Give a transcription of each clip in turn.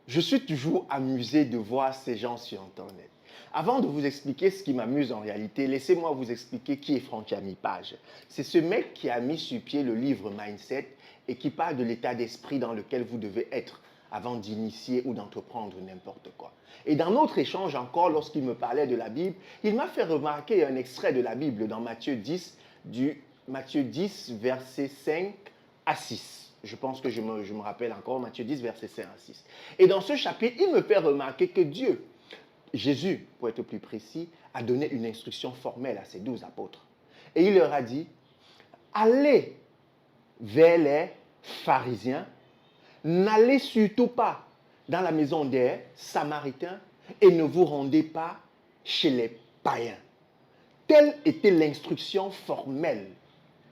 Je suis toujours amusé de voir ces gens sur Internet. Avant de vous expliquer ce qui m'amuse en réalité, laissez-moi vous expliquer qui est Franck-Ami Page. C'est ce mec qui a mis sur pied le livre Mindset et qui parle de l'état d'esprit dans lequel vous devez être avant d'initier ou d'entreprendre n'importe quoi. Et dans notre échange encore, lorsqu'il me parlait de la Bible, il m'a fait remarquer un extrait de la Bible dans Matthieu 10, versets 5 à 6. Je pense que je me rappelle encore, Matthieu 10, versets 5 à 6. Et dans ce chapitre, il me fait remarquer que Dieu, Jésus, pour être plus précis, a donné une instruction formelle à ses 12 apôtres. Et il leur a dit, allez vers les pharisiens, n'allez surtout pas dans la maison des Samaritains et ne vous rendez pas chez les païens. Telle était l'instruction formelle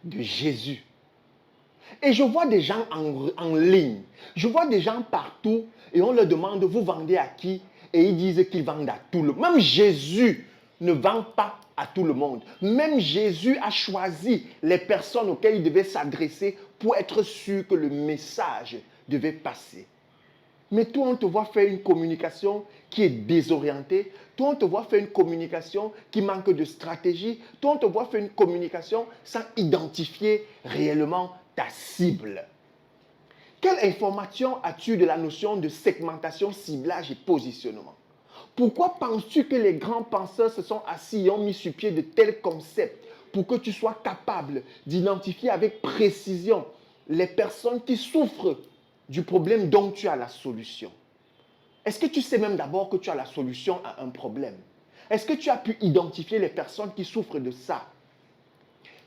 de Jésus. Et je vois des gens en ligne, je vois des gens partout et on leur demande, vous vendez à qui? Et ils disent qu'ils vendent à tout le monde. Même Jésus ne vend pas à tout le monde. Même Jésus a choisi les personnes auxquelles il devait s'adresser pour être sûr que le message devait passer. Mais toi, on te voit faire une communication qui est désorientée. Toi, on te voit faire une communication qui manque de stratégie. Toi, on te voit faire une communication sans identifier réellement ta cible. Quelle information as-tu de la notion de segmentation, ciblage et positionnement? Pourquoi penses-tu que les grands penseurs se sont assis et ont mis sur pied de tels concepts pour que tu sois capable d'identifier avec précision les personnes qui souffrent du problème dont tu as la solution? Est-ce que tu sais même d'abord que tu as la solution à un problème? Est-ce que tu as pu identifier les personnes qui souffrent de ça?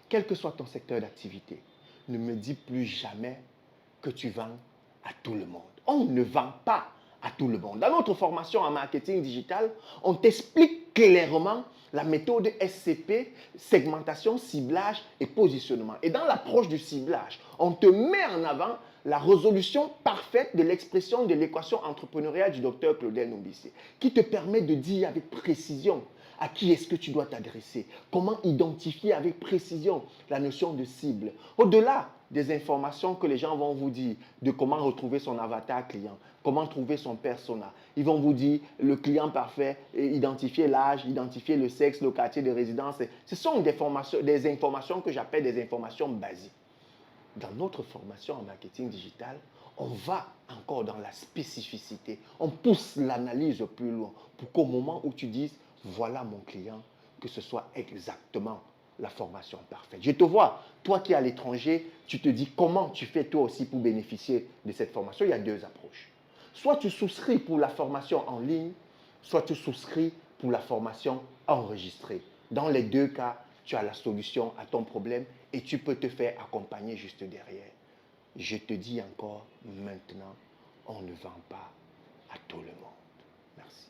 Quel que soit ton secteur d'activité, ne me dis plus jamais que tu vends à tout le monde. On ne vend pas à tout le monde. Dans notre formation en marketing digital, on t'explique clairement la méthode SCP, segmentation, ciblage et positionnement. Et dans l'approche du ciblage, on te met en avant la résolution parfaite de l'expression de l'équation entrepreneuriale du docteur Claudel Nombissé, qui te permet de dire avec précision à qui est-ce que tu dois t'adresser, comment identifier avec précision la notion de cible. Au-delà des informations que les gens vont vous dire de comment retrouver son avatar client, comment trouver son persona. Ils vont vous dire le client parfait, identifier l'âge, identifier le sexe, le quartier de résidence. Ce sont des informations que j'appelle des informations basiques. Dans notre formation en marketing digital, on va encore dans la spécificité. On pousse l'analyse plus loin pour qu'au moment où tu dises, voilà mon client, que ce soit exactement la formation parfaite. Je te vois, toi qui es à l'étranger, tu te dis comment tu fais toi aussi pour bénéficier de cette formation. Il y a deux approches. Soit tu souscris pour la formation en ligne, soit tu souscris pour la formation enregistrée. Dans les deux cas, tu as la solution à ton problème et tu peux te faire accompagner juste derrière. Je te dis encore maintenant, on ne vend pas à tout le monde. Merci.